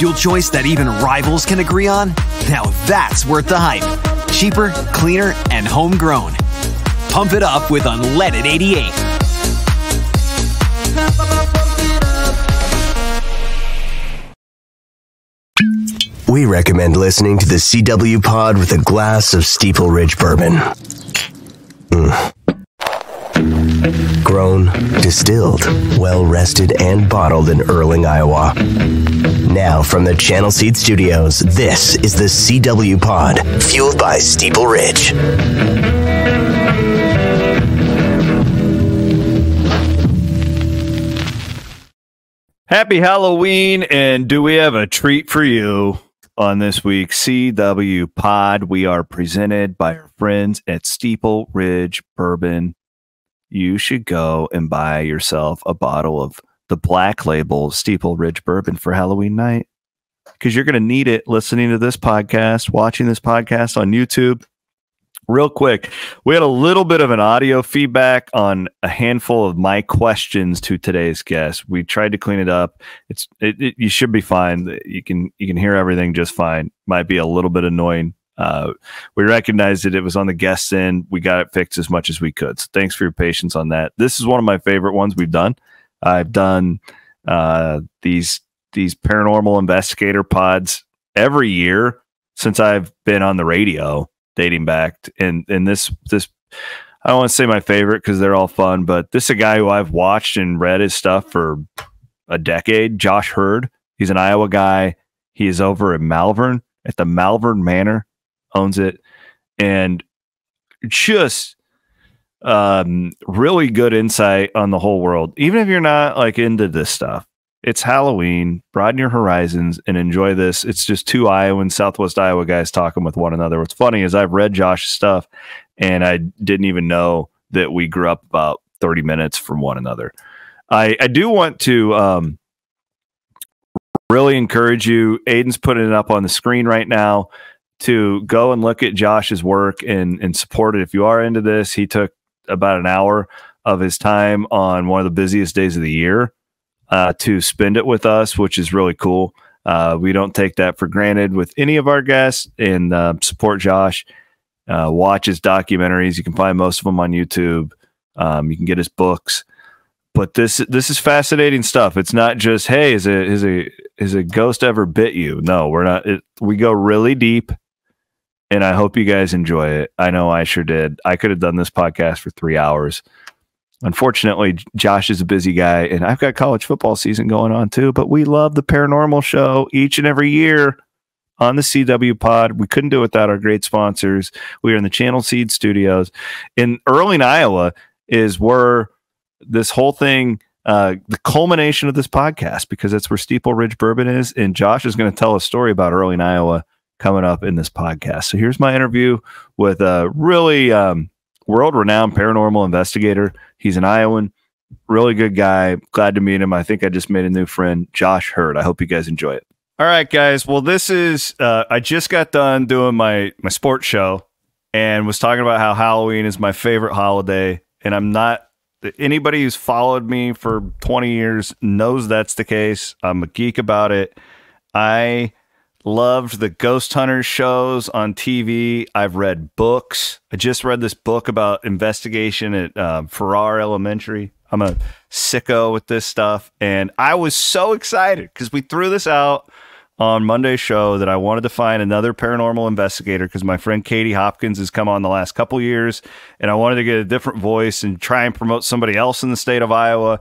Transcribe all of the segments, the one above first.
fuel choice that even rivals can agree on? Now that's worth the hype. Cheaper, cleaner, and homegrown. Pump it up with unleaded 88. We recommend listening to the CW Pod with a glass of Steeple Ridge Bourbon. Grown, distilled, well-rested, and bottled in Erling, Iowa. Now from the Channel Seed Studios, this is the CW Pod, fueled by Steeple Ridge. Happy Halloween, and do we have a treat for you on this week's CW Pod? We are presented by our friends at Steeple Ridge Bourbon. You should go and buy yourself a bottle of the Black Label Steeple Ridge Bourbon for Halloween night, because you're going to need it listening to this podcast, watching this podcast on YouTube. Real quick, we had a little bit of an audio feedback on a handful of my questions to today's guest. We tried to clean it up. You should be fine. You can hear everything just fine. Might be a little bit annoying. We recognized that it was on the guest's end. We got it fixed as much as we could. So thanks for your patience on that. This is one of my favorite ones we've done. I've done these paranormal investigator pods every year since I've been on the radio, dating back. And this I don't want to say my favorite because they're all fun, but this is a guy who I've watched and read his stuff for a decade. Josh Heard. He's an Iowa guy. He is over in Malvern at the Malvern Manor. Owns it, and just really good insight on the whole world. Even if you're not like into this stuff, it's Halloween. Broaden your horizons and enjoy this. It's just two Iowans, Southwest Iowa guys talking with one another. What's funny is I've read Josh's stuff, and I didn't even know that we grew up about 30 minutes from one another. I do want to really encourage you. Aiden's putting it up on the screen right now, to go and look at Josh's work and support it. If you are into this, he took about an hour of his time on one of the busiest days of the year to spend it with us, which is really cool. We don't take that for granted with any of our guests, and support Josh. Watch his documentaries. You can find most of them on YouTube. You can get his books. But this is fascinating stuff. It's not just, hey, is a ghost ever bit you? No, we're not. We go really deep. And I hope you guys enjoy it. I know I sure did. I could have done this podcast for 3 hours. Unfortunately, Josh is a busy guy, and I've got college football season going on too. But we love the Paranormal Show each and every year on the CW Pod. We couldn't do it without our great sponsors. We are in the Channel Seed Studios. In Erling, Iowa is where this whole thing, the culmination of this podcast, because that's where Steeple Ridge Bourbon is. And Josh is going to tell a story about Erling, Iowa, coming up in this podcast. So here's my interview with a really world-renowned paranormal investigator. He's an Iowan, really good guy. Glad to meet him. I think I just made a new friend, Josh Heard. I hope you guys enjoy it. All right, guys. Well, this is, I just got done doing my sports show and was talking about how Halloween is my favorite holiday. And I'm not, anybody who's followed me for 20 years knows that's the case. I'm a geek about it. I loved the Ghost Hunters shows on TV. I've read books. I just read this book about investigation at Farrar Elementary. I'm a sicko with this stuff. And I was so excited because we threw this out on Monday's show that I wanted to find another paranormal investigator because my friend Katie Hopkins has come on the last couple years, and I wanted to get a different voice and try and promote somebody else in the state of Iowa.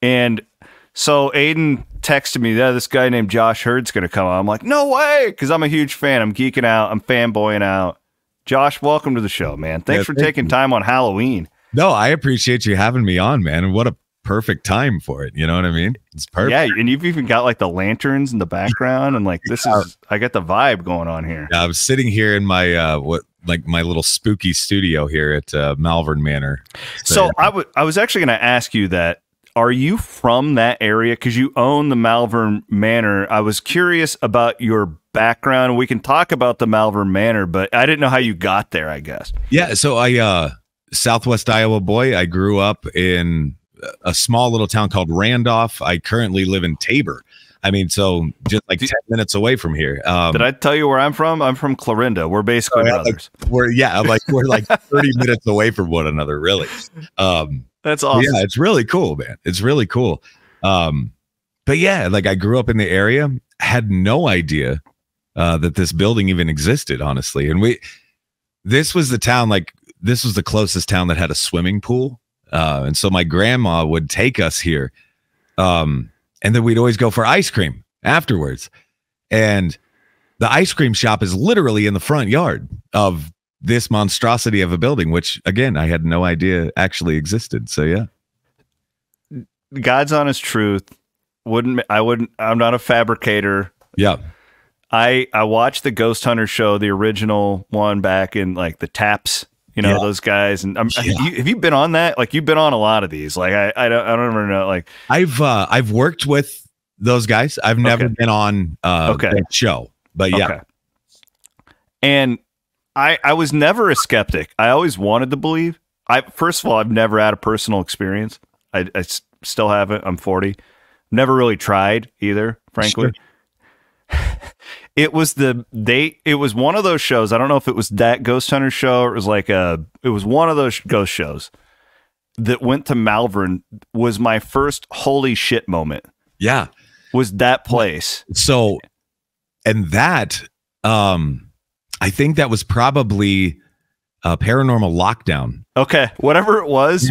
And so Aiden texted me, this guy named Josh Heard's going to come on. I'm like, no way, because I'm a huge fan. I'm geeking out. I'm fanboying out. Josh, welcome to the show, man. Thanks for taking time on Halloween. No, I appreciate you having me on, man. And what a perfect time for it. You know what I mean? It's perfect. Yeah, and you've even got like the lanterns in the background, and like this is, I got the vibe going on here. Yeah, I was sitting here in my my little spooky studio here at Malvern Manor. So I was actually going to ask you that. Are you from that area? Because you own the Malvern Manor. I was curious about your background. We can talk about the Malvern Manor, but I didn't know how you got there, I guess. Yeah, so I Southwest Iowa boy. I grew up in a small little town called Randolph. I currently live in Tabor. I mean, so just like 10 minutes away from here. Did I tell you where I'm from? I'm from Clarinda. We're basically brothers. We're like 30 minutes away from one another, really. That's awesome. Yeah, it's really cool, man. It's really cool. But yeah, like I grew up in the area, had no idea that this building even existed, honestly. And this was the town, like this was the closest town that had a swimming pool. And so my grandma would take us here. And then we'd always go for ice cream afterwards. And the ice cream shop is literally in the front yard of this monstrosity of a building, which again, I had no idea actually existed. So yeah. God's honest truth. I'm not a fabricator. Yeah. I watched the Ghost Hunter show, the original one back in like the Taps, those guys. And have you been on that? Like you've been on a lot of these. Like I don't ever know. Like I've worked with those guys. I've never been on that show, but yeah. Okay. And I was never a skeptic. I always wanted to believe. First of all, I've never had a personal experience. I still haven't. I'm 40. Never really tried either, frankly. Sure. It was one of those shows. I don't know if it was that Ghost Hunter show or it was one of those ghost shows that went to Malvern. Was my first holy shit moment. Yeah. Was that place. So, and that, I think that was probably a Paranormal Lockdown. Okay. Whatever it was,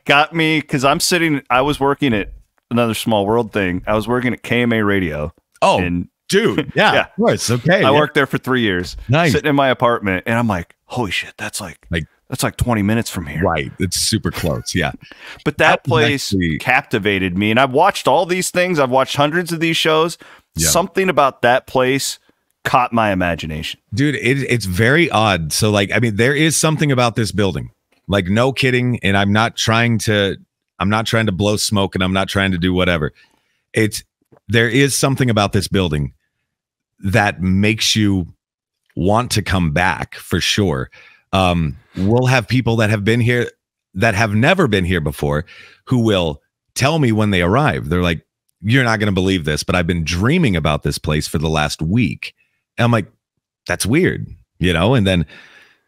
got me, because I was working at another small world thing. I was working at KMA Radio. Oh, dude. Yeah. Of course. Okay. I worked there for 3 years. Nice. Sitting in my apartment, and I'm like, holy shit, that's like 20 minutes from here. Right. It's super close. Yeah. But that place captivated me. And I've watched all these things. I've watched hundreds of these shows. Yeah. Something about that place caught my imagination. Dude, it's very odd. So there is something about this building. Like, no kidding. And I'm not trying to blow smoke, and I'm not trying to do whatever. There is something about this building that makes you want to come back for sure. We'll have people that have been here that have never been here before who will tell me when they arrive. They're like, you're not going to believe this, but I've been dreaming about this place for the last week. And I'm like, that's weird, and then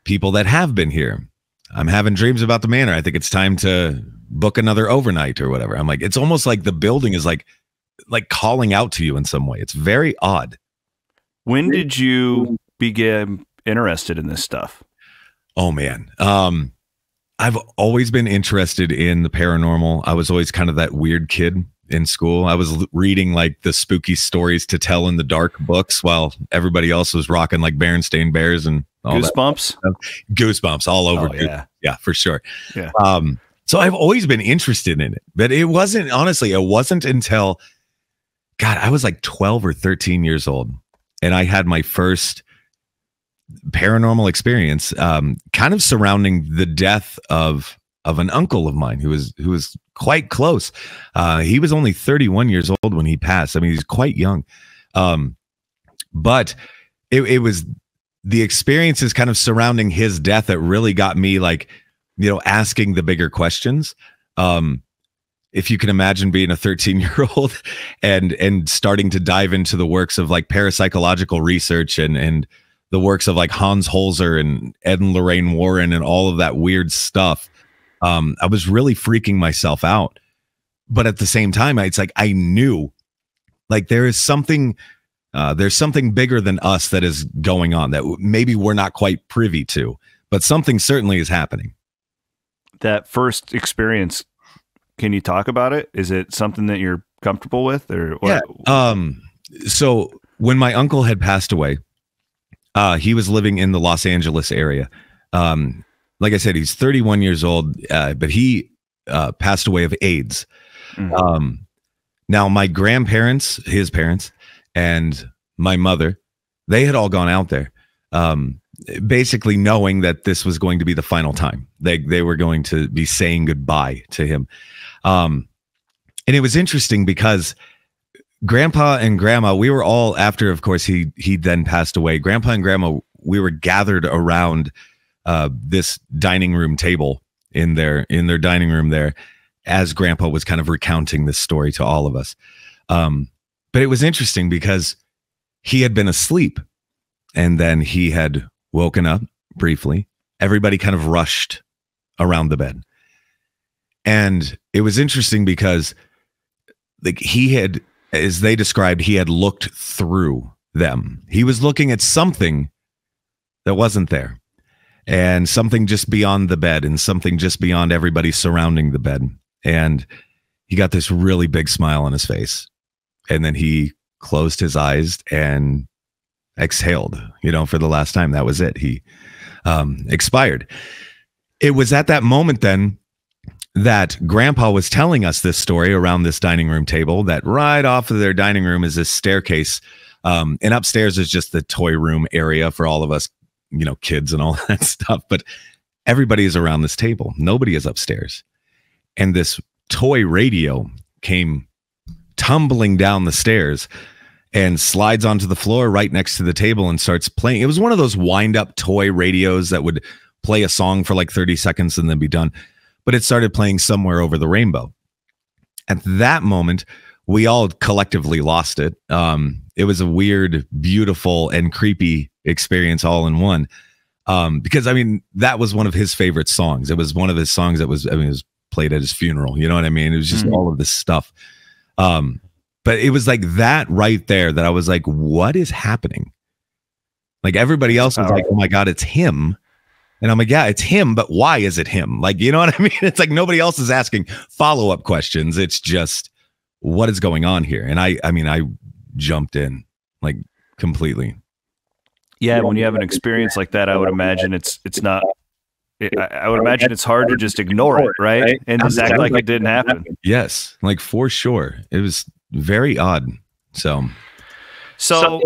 people that have been here, I'm having dreams about the manor. I think it's time to book another overnight or whatever. I'm like, it's almost like the building is like calling out to you in some way. It's very odd. When did you begin interested in this stuff? Oh man. I've always been interested in the paranormal. I was always kind of that weird kid in school. I was reading like the spooky stories to tell in the dark books while everybody else was rocking like Berenstain Bears and all Goosebumps. Goosebumps all over. Oh, yeah, for sure. Yeah. So I've always been interested in it, but it wasn't until, God, I was like 12 or 13 years old. And I had my first paranormal experience, kind of surrounding the death of an uncle of mine who was quite close. He was only 31 years old when he passed. I mean, he's quite young. But it was the experiences kind of surrounding his death that really got me asking the bigger questions. If you can imagine being a 13-year-old and starting to dive into the works of like parapsychological research and the works of like Hans Holzer and Ed and Lorraine Warren and all of that weird stuff. I was really freaking myself out. But at the same time, it's like I knew like there's something bigger than us that is going on that maybe we're not quite privy to, but something certainly is happening. That first experience, can you talk about it? Is it something that you're comfortable with, or what? Yeah. So when my uncle had passed away, he was living in the Los Angeles area. Like I said, he's 31 years old, but he passed away of AIDS. Mm-hmm. Now my grandparents, his parents, and my mother, they had all gone out there, basically knowing that this was going to be the final time. They were going to be saying goodbye to him. And it was interesting because Grandpa and Grandma, we were all, after, of course, he then passed away. Grandpa and Grandma, we were gathered around this dining room table in their dining room there, as Grandpa was kind of recounting this story to all of us. But it was interesting because he had been asleep and then he had woken up briefly. Everybody kind of rushed around the bed. And it was interesting because like he had, as they described, he had looked through them. He was looking at something that wasn't there, and something just beyond the bed, and something just beyond everybody surrounding the bed. And he got this really big smile on his face. And then he closed his eyes and exhaled, for the last time. That was it. He expired. It was at that moment then that Grandpa was telling us this story around this dining room table, that right off of their dining room is this staircase. And upstairs is just the toy room area for all of us, kids and all that stuff. But everybody is around this table. Nobody is upstairs. And this toy radio came tumbling down the stairs and slides onto the floor right next to the table and starts playing. It was one of those wind up toy radios that would play a song for like 30 seconds and then be done. But it started playing Somewhere Over the Rainbow. At that moment, we all collectively lost it. It was a weird, beautiful, and creepy experience all in one. Because, that was one of his favorite songs. It was one of his songs that was, it was played at his funeral. You know what I mean? It was just all of this stuff. But it was like that right there that I was like, what is happening? Like everybody else was like, oh my God, it's him. And I'm like, yeah, it's him, but why is it him? Like, you know what I mean? It's like nobody else is asking follow-up questions. It's just, what is going on here? And I jumped in like completely. Yeah, when you have an experience like that, I would imagine it's not. I would imagine it's hard to just ignore it, right? And just act like it didn't happen. Yes, like for sure. It was very odd. So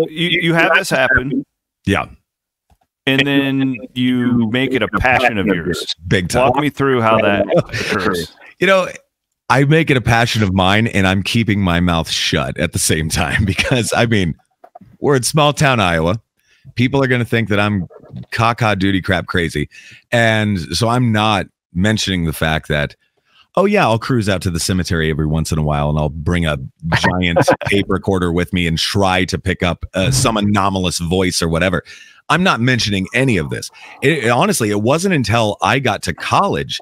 you have this happen. Yeah. And then you make it a passion of yours. Big time. Walk me through how that occurs. I make it a passion of mine, and I'm keeping my mouth shut at the same time because, we're in small town Iowa. People are going to think that I'm caca duty crap crazy. And so I'm not mentioning the fact that, oh yeah, I'll cruise out to the cemetery every once in a while and I'll bring a giant tape recorder with me and try to pick up some anomalous voice or whatever. I'm not mentioning any of this. Honestly, it wasn't until I got to college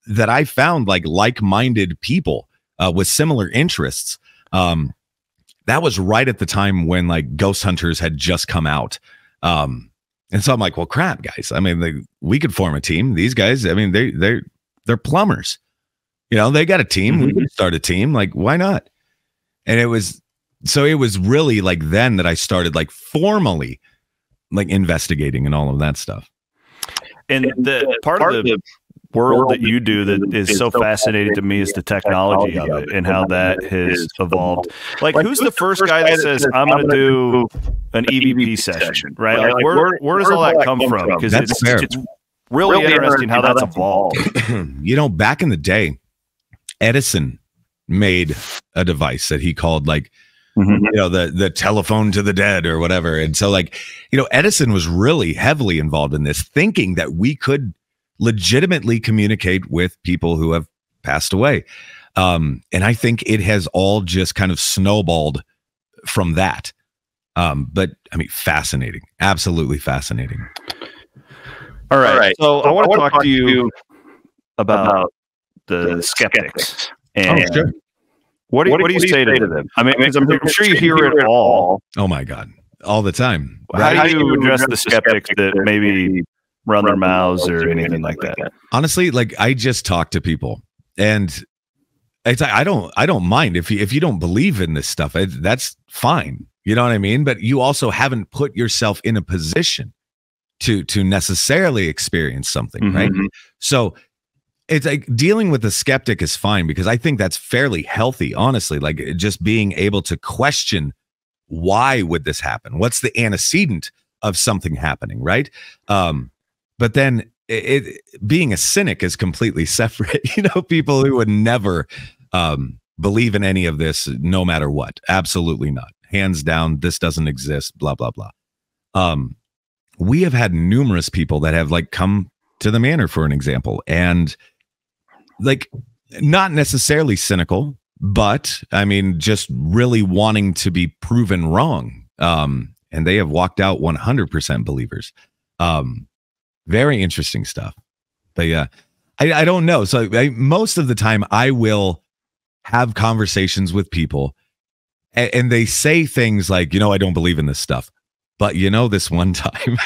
that I found like-minded people with similar interests. That was right at the time when like Ghost Hunters had just come out. And so I'm like, well, crap, guys. We could form a team. These guys, they're plumbers. They got a team. We could start a team. Like, why not? And it was really like then that I started like formally like investigating and all of that stuff. And the part of the world that you do that is so fascinating to me is the technology of it and how that has evolved. Like, who's the first guy that says, I'm going to do an EVP session, right? Like, where does all that come from? Because it's really interesting how that's evolved. Back in the day, Edison made a device that he called like, the telephone to the dead or whatever. And so like, Edison was really heavily involved in this, thinking that we could legitimately communicate with people who have passed away. And I think it has all just kind of snowballed from that. But fascinating, absolutely fascinating. All right. So I want to talk to you about the skeptics. And sure. What do you say to them? Because I'm sure you hear it all. Oh my God, all the time. How do you address the skeptics that maybe run their mouths or anything like that? Honestly, like I just talk to people, and it's I don't mind if you don't believe in this stuff. That's fine. You know what I mean? But you also haven't put yourself in a position to necessarily experience something, right? So it's like dealing with the skeptic is fine because I think that's fairly healthy, honestly. Like just being able to question, why would this happen? What's the antecedent of something happening, right? But then being a cynic is completely separate. People who would never believe in any of this, no matter what. Absolutely not. Hands down, this doesn't exist, blah, blah, blah. We have had numerous people that have like come to the manor, for an example, and like not necessarily cynical, but I mean, just really wanting to be proven wrong. And they have walked out 100% believers. Very interesting stuff. But yeah, I don't know. So most of the time I will have conversations with people and they say things like, I don't believe in this stuff. But this one time,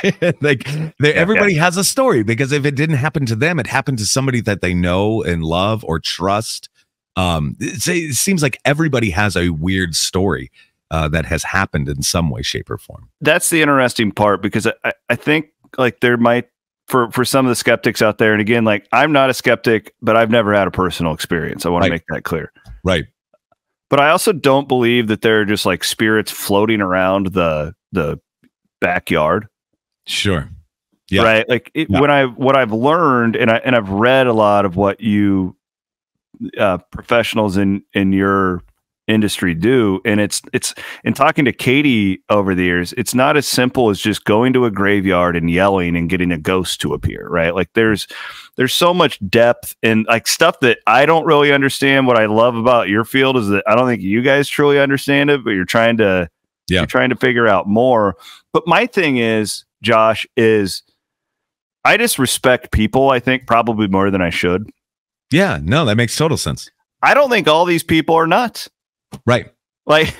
everybody has a story, because if it didn't happen to them, it happened to somebody that they know and love or trust. It seems like everybody has a weird story that has happened in some way, shape, or form. That's the interesting part, because I think like there might, for some of the skeptics out there, and again, like I'm not a skeptic, but I've never had a personal experience. I want to make that clear. Right. But I also don't believe that there are just like spirits floating around the backyard. Sure. Yeah. Right. Like what I've learned, and I've read a lot of what you professionals in your industry do, and it's in talking to Katie over the years, it's not as simple as just going to a graveyard and yelling and getting a ghost to appear, right? Like there's so much depth and like stuff that I don't really understand. What I love about your field is that I don't think you guys truly understand it, but you're trying to figure out more. But my thing is, Josh, is I just respect people, I think, probably more than I should. Yeah, no, that makes total sense. I don't think all these people are nuts. Right. Like,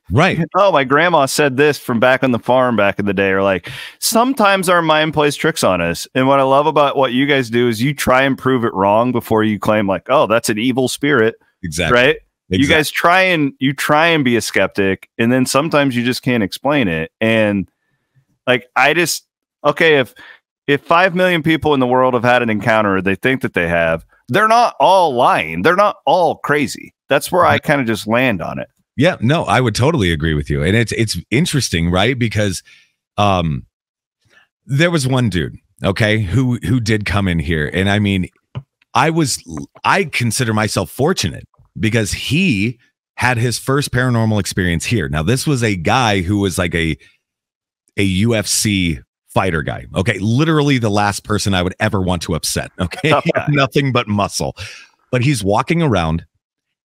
right. Oh, my grandma said this from back on the farm back in the day, or like, sometimes our mind plays tricks on us. And what I love about what you guys do is you try and prove it wrong before you claim like, oh, that's an evil spirit. Exactly. Right. Exactly. You guys try and be a skeptic, and then sometimes you just can't explain it. And like, if 5 million people in the world have had an encounter, they think that they have, they're not all lying. They're not all crazy. That's where I kind of just land on it. Yeah, no, I would totally agree with you. And it's interesting, right? Because there was one dude, okay, who did come in here. And I mean, I consider myself fortunate because he had his first paranormal experience here. Now, this was a guy who was like a UFC fighter guy. Okay. Literally the last person I would ever want to upset. Okay. Nothing but muscle. But he's walking around.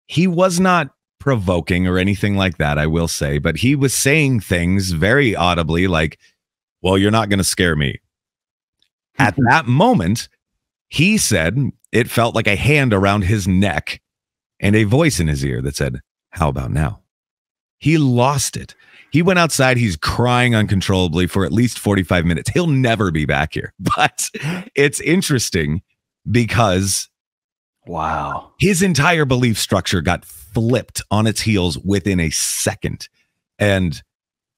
He was not provoking or anything like that, I will say, but he was saying things very audibly like, well, you're not going to scare me. At that moment, he said it felt like a hand around his neck and a voice in his ear that said, how about now? He lost it. He went outside. He's crying uncontrollably for at least 45 minutes. He'll never be back here. But it's interesting because wow, his entire belief structure got flipped on its heels within a second. And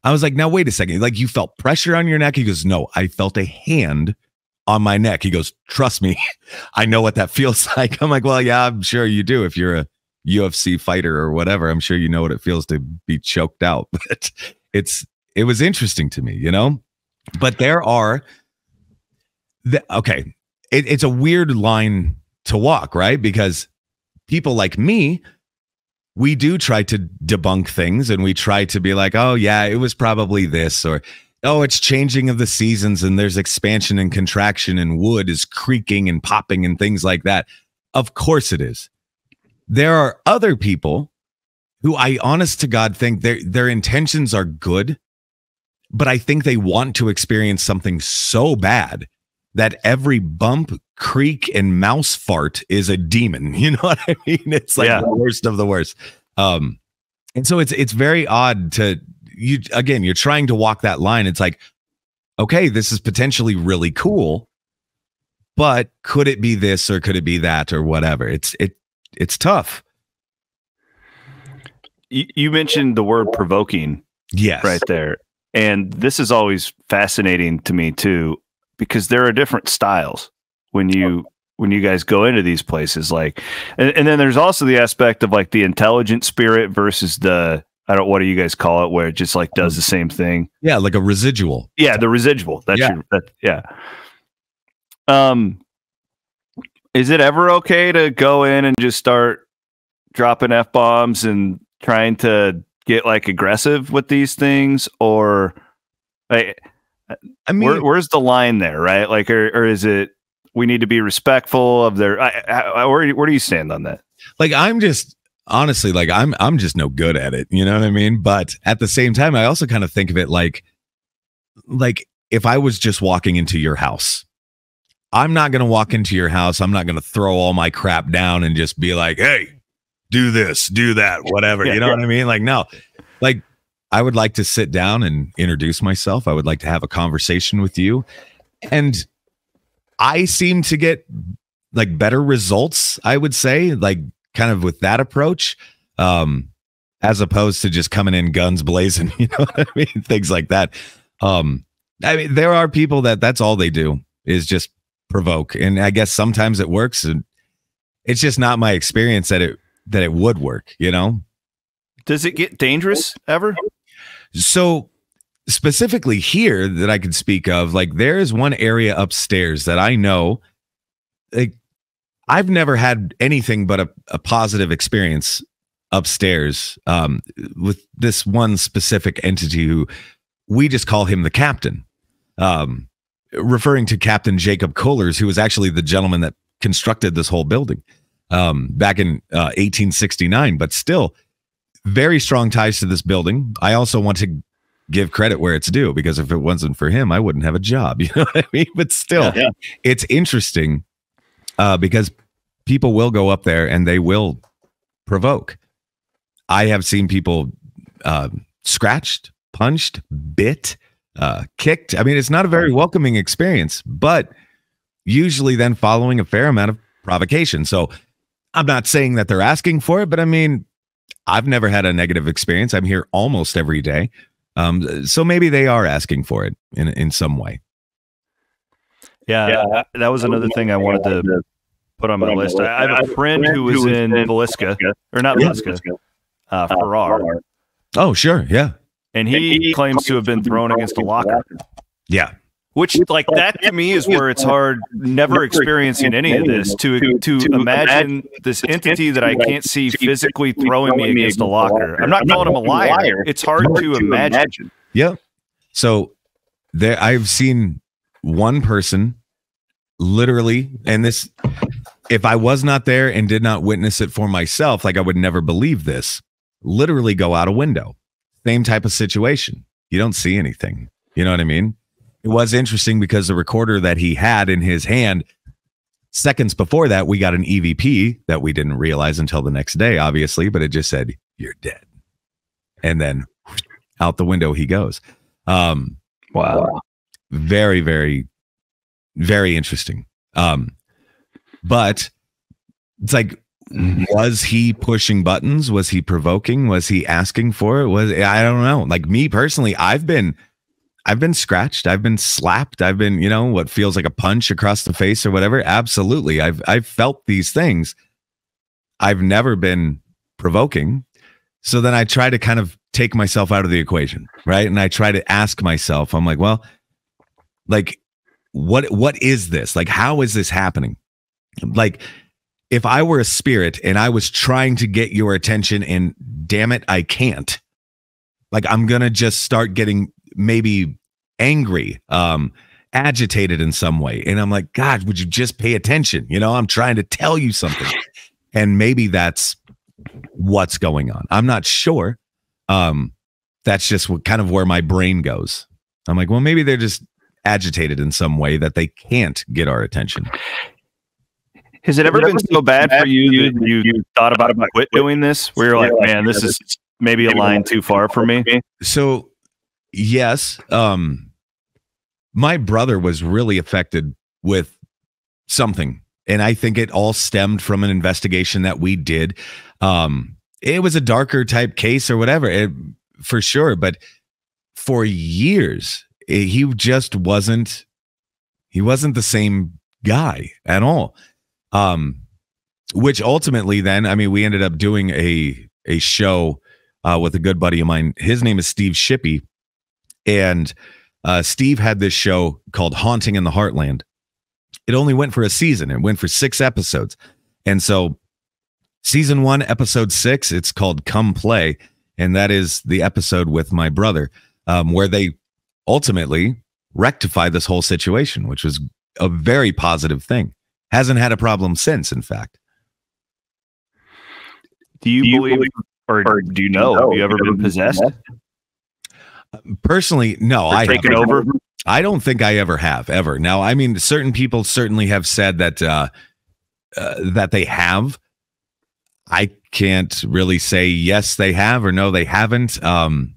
I was like, now, wait a second. Like, you felt pressure on your neck? He goes, no, I felt a hand on my neck. He goes, trust me, I know what that feels like. I'm like, well, yeah, I'm sure you do. If you're a UFC fighter or whatever, I'm sure you know what it feels to be choked out. But it was interesting to me, you know. But there are it's a weird line to walk, right? Because people like me, we do try to debunk things, and we try to be like, oh yeah, it was probably this, or oh, it's changing of the seasons and there's expansion and contraction and wood is creaking and popping and things like that. Of course it is. There are other people who I honest to God think their intentions are good, but I think they want to experience something so bad that every bump, creak, and mouse fart is a demon. You know what I mean? It's like the worst of the worst. And so it's very odd to you're trying to walk that line. It's like, okay, this is potentially really cool, but could it be this or could it be that or whatever? It's tough. You mentioned the word provoking. Yes. Right there. And this is always fascinating to me too, because there are different styles when you guys go into these places, like, and then there's also the aspect of like the intelligent spirit versus what do you guys call it, where it just like does the same thing. Yeah. Like a residual. Yeah. The residual. Is it ever okay to go in and just start dropping F-bombs and trying to get like aggressive with these things? Or I mean, where's the line there, right? Like, or is it, we need to be respectful of their, where do you stand on that? Like, honestly, like I'm just no good at it. You know what I mean? But at the same time, I also kind of think of it like if I was just walking into your house, I'm not going to walk into your house. I'm not going to throw all my crap down and just be like, hey, do this, do that, whatever. You know what I mean? Like, no, like I would like to sit down and introduce myself. I would like to have a conversation with you. And I seem to get like better results, I would say, like kind of with that approach, as opposed to just coming in guns blazing, you know what I mean? Things like that. I mean, there are people that's all they do is just provoke. And I guess sometimes it works, and it's just not my experience that it would work, you know? Does it get dangerous ever? So specifically here that I could speak of, like there is one area upstairs that I know, like I've never had anything but a positive experience upstairs with this one specific entity who we just call him the captain, referring to Captain Jacob Kohlers, who was actually the gentleman that constructed this whole building back in 1869, but still very strong ties to this building. I also want to give credit where it's due, because if it wasn't for him, I wouldn't have a job. You know what I mean? But still, it's interesting because people will go up there and they will provoke. I have seen people scratched, punched, bit, kicked. I mean, it's not a very welcoming experience, but usually then following a fair amount of provocation. So I'm not saying that they're asking for it, but I mean, I've never had a negative experience. I'm here almost every day. So maybe they are asking for it in some way. Yeah, that was another thing I wanted to put on my list. I have a friend who was in Villisca, or not Villisca, Farrar. Oh, sure. Yeah. And he claims to have been thrown against a locker. Yeah. Which, like, that to me is where it's hard, never experiencing any of this, to imagine this entity that I can't see physically throwing me against a locker. I'm not calling him a liar. It's hard to imagine. Yeah. So there, I've seen one person literally, and this, if I was not there and did not witness it for myself, like I would never believe this, literally go out a window. Same type of situation. You don't see anything. You know what I mean? It was interesting because the recorder that he had in his hand, seconds before that, we got an EVP that we didn't realize until the next day, obviously, but it just said, you're dead. And then out the window he goes. Wow. Very, very, very interesting. But it's like, was he pushing buttons? Was he provoking? Was he asking for it? I don't know. Like me personally, I've been scratched. I've been slapped. I've been, you know, what feels like a punch across the face or whatever. Absolutely. I've felt these things. I've never been provoking. So then I try to kind of take myself out of the equation, right? And I try to ask myself, I'm like, well, like, what is this? Like, how is this happening? Like, if I were a spirit and I was trying to get your attention and damn it, I can't, like, I'm going to just start getting maybe angry, agitated in some way. And I'm like, God, would you just pay attention? You know, I'm trying to tell you something. And maybe that's what's going on. I'm not sure. That's just kind of where my brain goes. I'm like, well, maybe they're just agitated in some way that they can't get our attention. Has it ever been so bad for you that you thought about quit doing this? Where you're like, man, this is maybe a line too far for me? So, yes. My brother was really affected with something. And I think it all stemmed from an investigation that we did. It was a darker type case or whatever, for sure. But for years, he just wasn't the same guy at all. Which ultimately then, I mean, we ended up doing a show with a good buddy of mine. His name is Steve Shippey. And Steve had this show called Haunting in the Heartland. It only went for a season. It went for 6 episodes. And so season 1, episode 6, it's called Come Play. And that is the episode with my brother, where they ultimately rectify this whole situation, which was a very positive thing. Hasn't had a problem since, in fact. Do you believe, or do you know, have you ever been possessed? Personally, no. I taken over. I don't think I ever. Now, I mean, certain people certainly have said that that they have. I can't really say yes, they have, or no, they haven't. The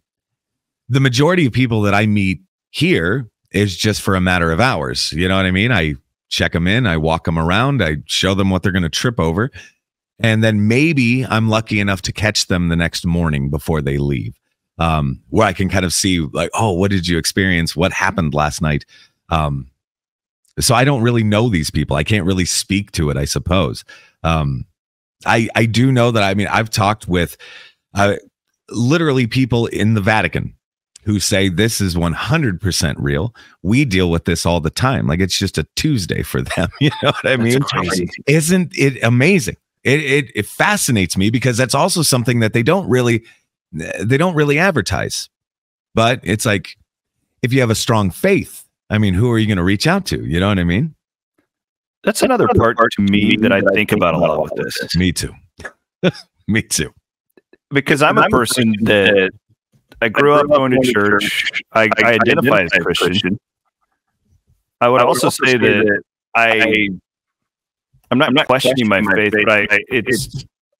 majority of people that I meet here is just for a matter of hours. You know what I mean? I check them in, I walk them around, I show them what they're going to trip over. And then maybe I'm lucky enough to catch them the next morning before they leave, where I can kind of see like, oh, what did you experience? What happened last night? So I don't really know these people. I can't really speak to it, I suppose. I do know that, I mean, I've talked with literally people in the Vatican who say this is 100% real. We deal with this all the time. Like it's just a Tuesday for them. You know what I mean? Crazy. Isn't it amazing? It fascinates me because that's also something that they don't really advertise. But it's like, if you have a strong faith, I mean, who are you going to reach out to? You know what I mean? That's another part to me that I think about a lot with this. Me too. Me too. Because I'm a person that I grew up going to church. I identify as Christian. I would also say that I'm not questioning my faith, but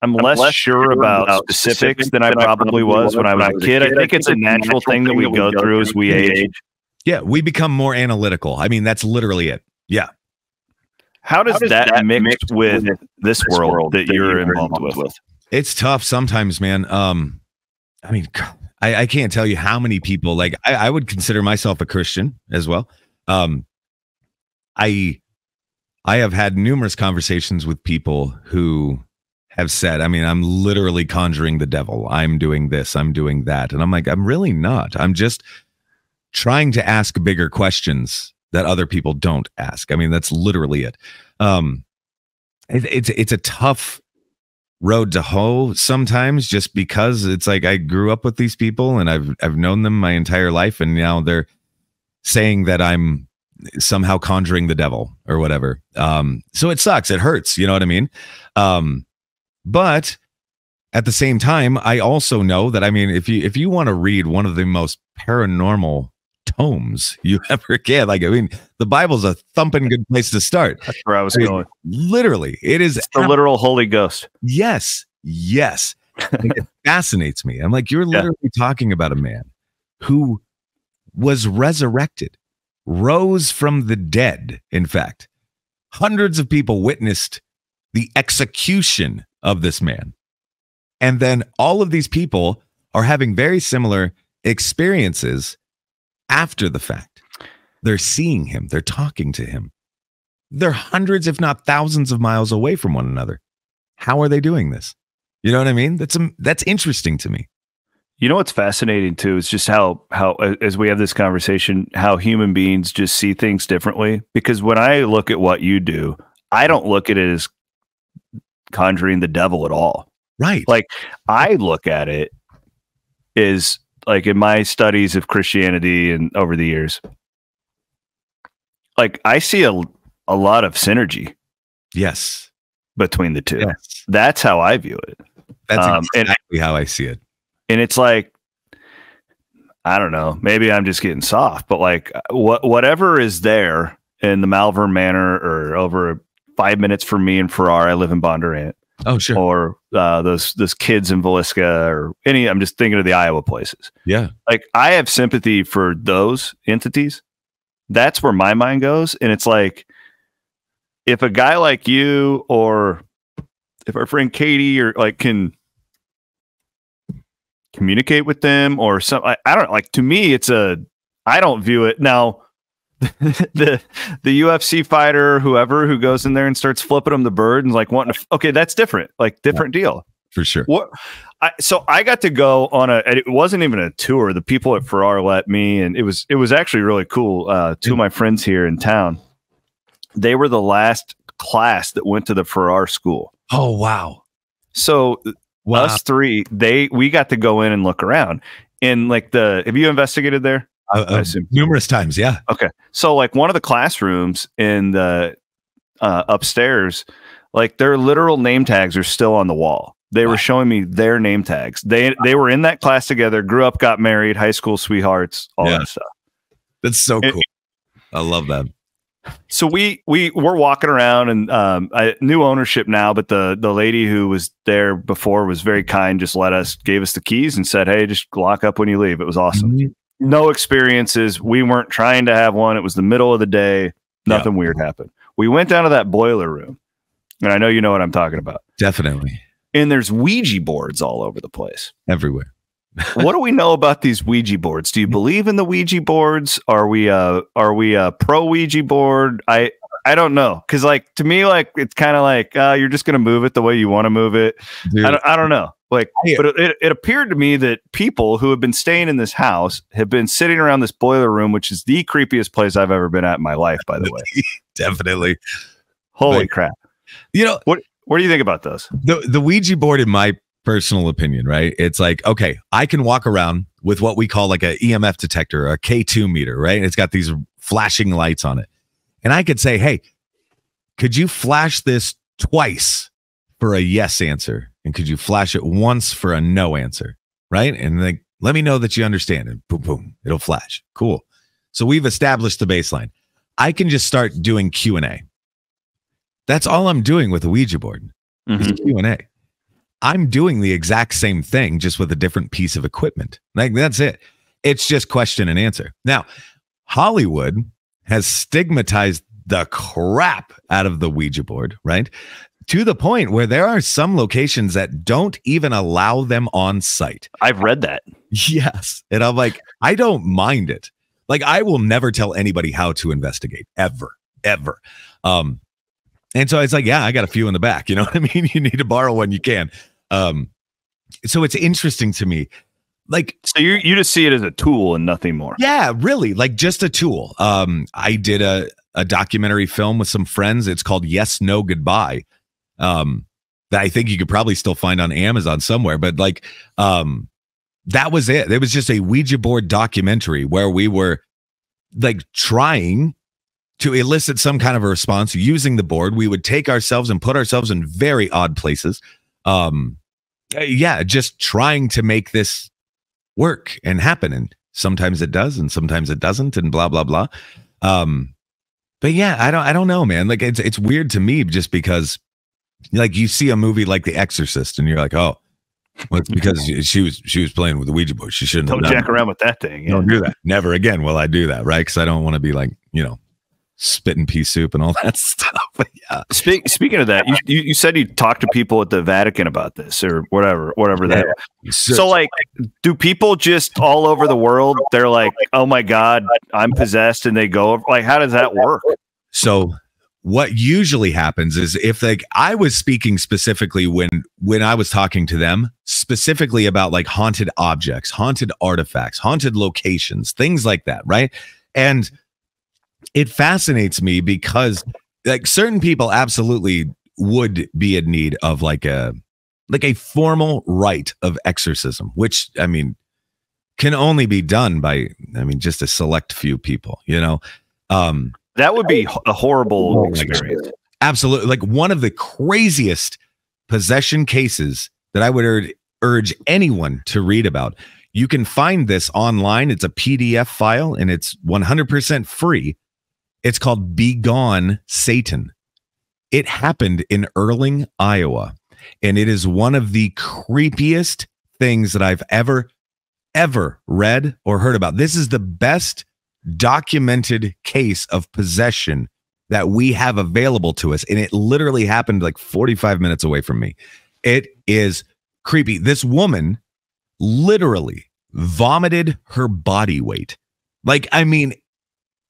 I'm less sure about specifics than I probably was when I was a kid. I think it's a natural thing that we go through as we age. Yeah, we become more analytical. I mean, that's literally it. Yeah. How does that mix with this world that you're involved with? It's tough sometimes, man. I mean, I can't tell you how many people, like, I would consider myself a Christian as well. I have had numerous conversations with people who have said, I mean, I'm literally conjuring the devil. I'm doing this, I'm doing that. And I'm like, I'm really not. I'm just trying to ask bigger questions that other people don't ask. I mean, that's literally it. It's a tough road to hoe sometimes, just because it's like I grew up with these people and I've known them my entire life, and now they're saying that I'm somehow conjuring the devil or whatever. So it sucks. It hurts. You know what I mean? But at the same time, I also know that, I mean, if you want to read one of the most paranormal tomes you ever can, like, I mean, the Bible's a thumping good place to start. That's where I was going. Literally, it's the literal Holy Ghost. Yes. It fascinates me. I'm like, you're literally talking about a man who was resurrected, rose from the dead. In fact, hundreds of people witnessed the execution of this man. And then all of these people are having very similar experiences after the fact. They're seeing him. They're talking to him. They're hundreds, if not thousands of miles away from one another. How are they doing this? You know what I mean? That's interesting to me. You know what's fascinating too is just how as we have this conversation, how human beings just see things differently. Because when I look at what you do, I don't look at it as conjuring the devil at all. Right. Like, I look at it as, like, in my studies of Christianity and over the years, like, I see a lot of synergy. Yes. Between the two. Yes. That's how I view it. That's exactly how I see it. And it's like, I don't know, maybe I'm just getting soft, but like whatever is there in the Malvern Manor, or over 5 minutes from me in Farrar, I live in Bondurant. Oh, sure. Or those kids in Villisca, or I'm just thinking of the Iowa places. Yeah. Like, I have sympathy for those entities. That's where my mind goes. And it's like, if a guy like you, or if our friend Katie, or like, can communicate with them or something, I don't, like, to me, I don't view it now. the UFC fighter, whoever, who goes in there and starts flipping them the bird and like wanting to, okay, that's different, like, different deal for sure. So I got to go on it wasn't even a tour. The people at Farrar let me, and it was actually really cool. Two of my friends here in town, they were the last class that went to the Farrar school. Oh, wow. So us three, we got to go in and look around, and like, have you investigated there? Numerous times, yeah. Okay, so like, one of the classrooms in the upstairs, like, their literal name tags are still on the wall. They were showing me their name tags. They were in that class together, grew up, got married, high school sweethearts, all that stuff. That's so cool. I love that. So we're walking around, and I new ownership now, but the lady who was there before was very kind, just gave us the keys and said, hey, just lock up when you leave. It was awesome. Mm-hmm. No experiences. We weren't trying to have one. It was the middle of the day. Nothing weird happened. We went down to that boiler room, and I know you know what I'm talking about. Definitely. And there's Ouija boards all over the place. Everywhere. What do we know about these Ouija boards? Do you believe in the Ouija boards? Are we pro Ouija board? I don't know. Cause like, to me, like, it's kind of like, you're just going to move it the way you want to move it. Dude. I don't know. Like, but it appeared to me that people who have been staying in this house have been sitting around this boiler room, which is the creepiest place I've ever been at in my life, by the way. Definitely. Holy crap. You know, what do you think about those? The Ouija board, in my personal opinion, right? It's like, okay, I can walk around with what we call like a EMF detector, or a K2 meter, right? It's got these flashing lights on it. And I could say, hey, could you flash this twice for a yes answer? And could you flash it once for a no answer? Right? And like, let me know that you understand. And boom, boom, it'll flash. Cool. So we've established the baseline. I can just start doing Q&A. That's all I'm doing with a Ouija board. Is Q&A. I'm doing the exact same thing, just with a different piece of equipment. Like, that's it. It's just question and answer. Now, Hollywood has stigmatized the crap out of the Ouija board, right? To the point where there are some locations that don't even allow them on site. I've read that. Yes. And I'm like, I don't mind it. Like, I will never tell anybody how to investigate, ever. And so it's like, yeah, I got a few in the back. You know what I mean? You need to borrow one, you can. So it's interesting to me. Like, so you just see it as a tool and nothing more. Yeah, really, like just a tool. I did a documentary film with some friends. It's called Yes, No, Goodbye. That I think you could probably still find on Amazon somewhere. But like, that was it. It was just a Ouija board documentary where we were like trying to elicit some kind of a response using the board. We would take ourselves and put ourselves in very odd places. Just trying to make this work and happen. And sometimes it does, and sometimes it doesn't, and blah, blah, blah. But yeah, I don't know, man. Like, it's weird to me, just because like you see a movie like The Exorcist and you're like, oh, well, it's because she was playing with the Ouija board. She shouldn't don't jack around with that thing. Don't do that. Never again will I do that, right? Because I don't want to be like, spitting pea soup and all that stuff. But yeah. Speaking of that, you said you talked to people at the Vatican about this, or whatever that. So like, do people just all over the world, they're like, oh my God, I'm possessed, and they go, like, how does that work? So what usually happens is, if like I was speaking specifically when I was talking to them specifically about like haunted objects, haunted artifacts, haunted locations, things like that, right? And it fascinates me because like certain people absolutely would be in need of like a formal rite of exorcism, which I mean can only be done by just a select few people, that would be a horrible experience. Absolutely. Like, one of the craziest possession cases that I would urge anyone to read about. You can find this online. It's a PDF file and it's 100% free. It's called Be Gone, Satan. It happened in Erling, Iowa, and it is one of the creepiest things that I've ever read or heard about. This is the best documented case of possession that we have available to us, and it literally happened like 45 minutes away from me. It is creepy. This woman literally vomited her body weight. Like, I mean,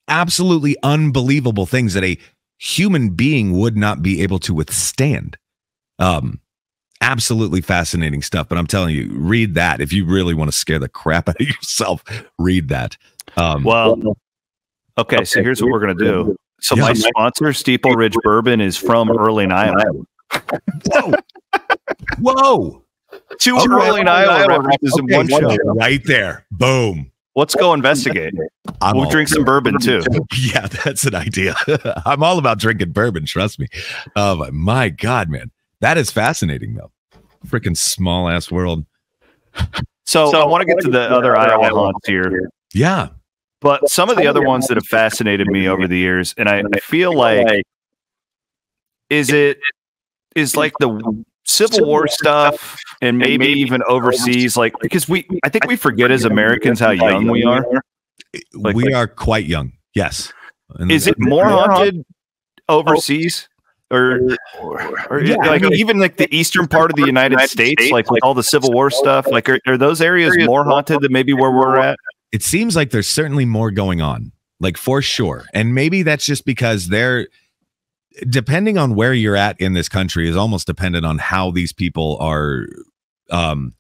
absolutely unbelievable things that a human being would not be able to withstand. Absolutely fascinating stuff. But I'm telling you, read that. If you really want to scare the crap out of yourself, read that. Okay, so here's what we're going to do. So my sponsor, Steeple Ridge Bourbon, is from Erling, Iowa. Whoa. Two Erling, Iowa references in one show. Right there. Boom. Let's go investigate. We'll drink some bourbon too. Yeah, that's an idea. I'm all about drinking bourbon. Trust me. My God, man. That is fascinating, though. Freaking small ass world. So I want to get to the other Iowa haunts here. Yeah. But some of the other ones that have fascinated me over the years, and I feel like, is like the Civil War stuff and maybe even overseas, like, because I think we forget as Americans how young we are. We are quite young. Yes. Is it more haunted overseas? Or yeah, like even like the eastern part of the United States, like with all the Civil War stuff, like are those areas more haunted than maybe where we're at? It seems like there's certainly more going on, like for sure. And maybe that's just because depending on where you're at in this country is almost dependent on how these people are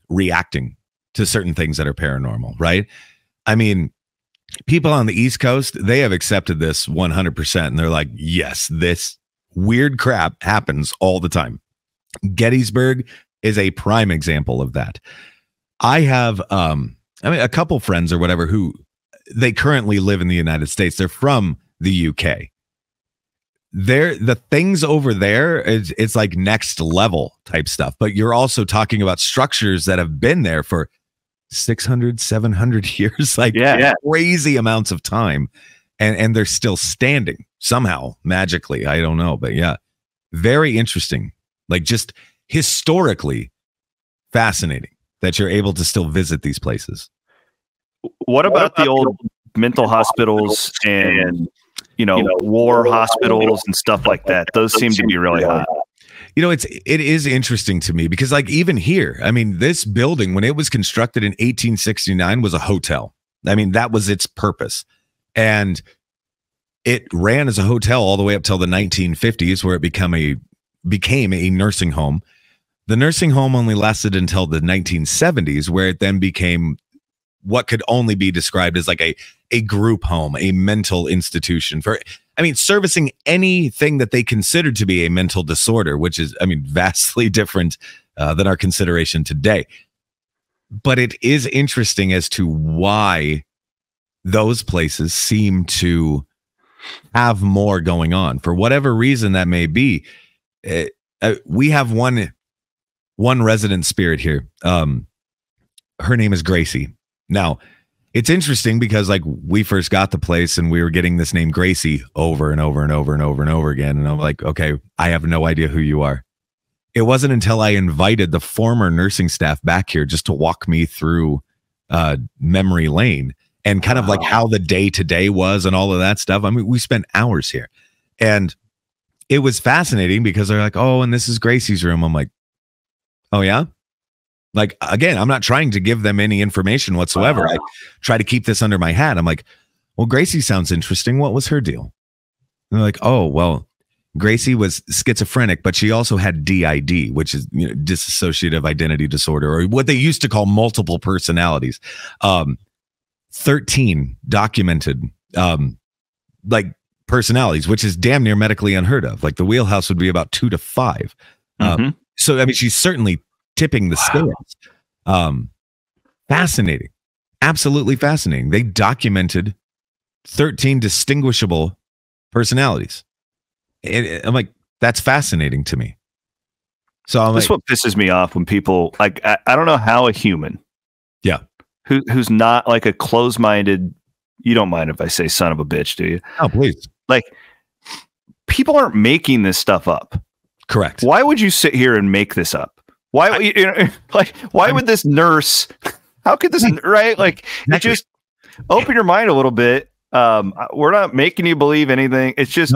reacting to certain things that are paranormal, right? I mean, people on the East Coast, they have accepted this 100%. And they're like, yes, this weird crap happens all the time. Gettysburg is a prime example of that. I have, a couple friends or whatever who they currently live in the United States. They're from the UK. The things over there, it's like next level type stuff. But you're also talking about structures that have been there for 600, 700 years, like crazy amounts of time. And they're still standing somehow, magically. I don't know. But yeah, very interesting. Like just historically fascinating that you're able to still visit these places. What about the old mental hospitals and, war hospitals and stuff like that? Those seem to be really hot. It is interesting to me because like even here, I mean, this building, when it was constructed in 1869 was a hotel. I mean, that was its purpose. And it ran as a hotel all the way up till the 1950s, where it became a nursing home. The nursing home only lasted until the 1970s, where it then became what could only be described as like a group home, a mental institution servicing anything that they considered to be a mental disorder, which is, vastly different than our consideration today. But it is interesting as to why those places seem to have more going on for whatever reason that may be. We have one resident spirit here. Her name is Gracie. Now, it's interesting because like we first got the place and we were getting this name Gracie over and over and over and over and over again. And I'm like, okay, I have no idea who you are. It wasn't until I invited the former nursing staff back here just to walk me through memory lane and kind of like how the day to day was and all of that stuff. I mean, we spent hours here and it was fascinating because they're like, oh, and this is Gracie's room. I'm like, oh yeah. Like, again, I'm not trying to give them any information whatsoever. I try to keep this under my hat. I'm like, well, Gracie sounds interesting. What was her deal? And they're like, oh, well, Gracie was schizophrenic, but she also had DID, which is dissociative identity disorder, or what they used to call multiple personalities. 13 documented like personalities, which is damn near medically unheard of. Like the wheelhouse would be about 2 to 5. So, she's certainly tipping the scales. Fascinating. Absolutely fascinating. They documented 13 distinguishable personalities. And I'm like, that's fascinating to me. So that's what pisses me off when people like, I don't know how a human, who's not like a closed-minded, you don't mind if I say son of a bitch, do you? Oh, please. Like, people aren't making this stuff up. Correct. Why would you sit here and make this up? Why would this nurse? How could this right? Like, just open your mind a little bit. We're not making you believe anything. It's just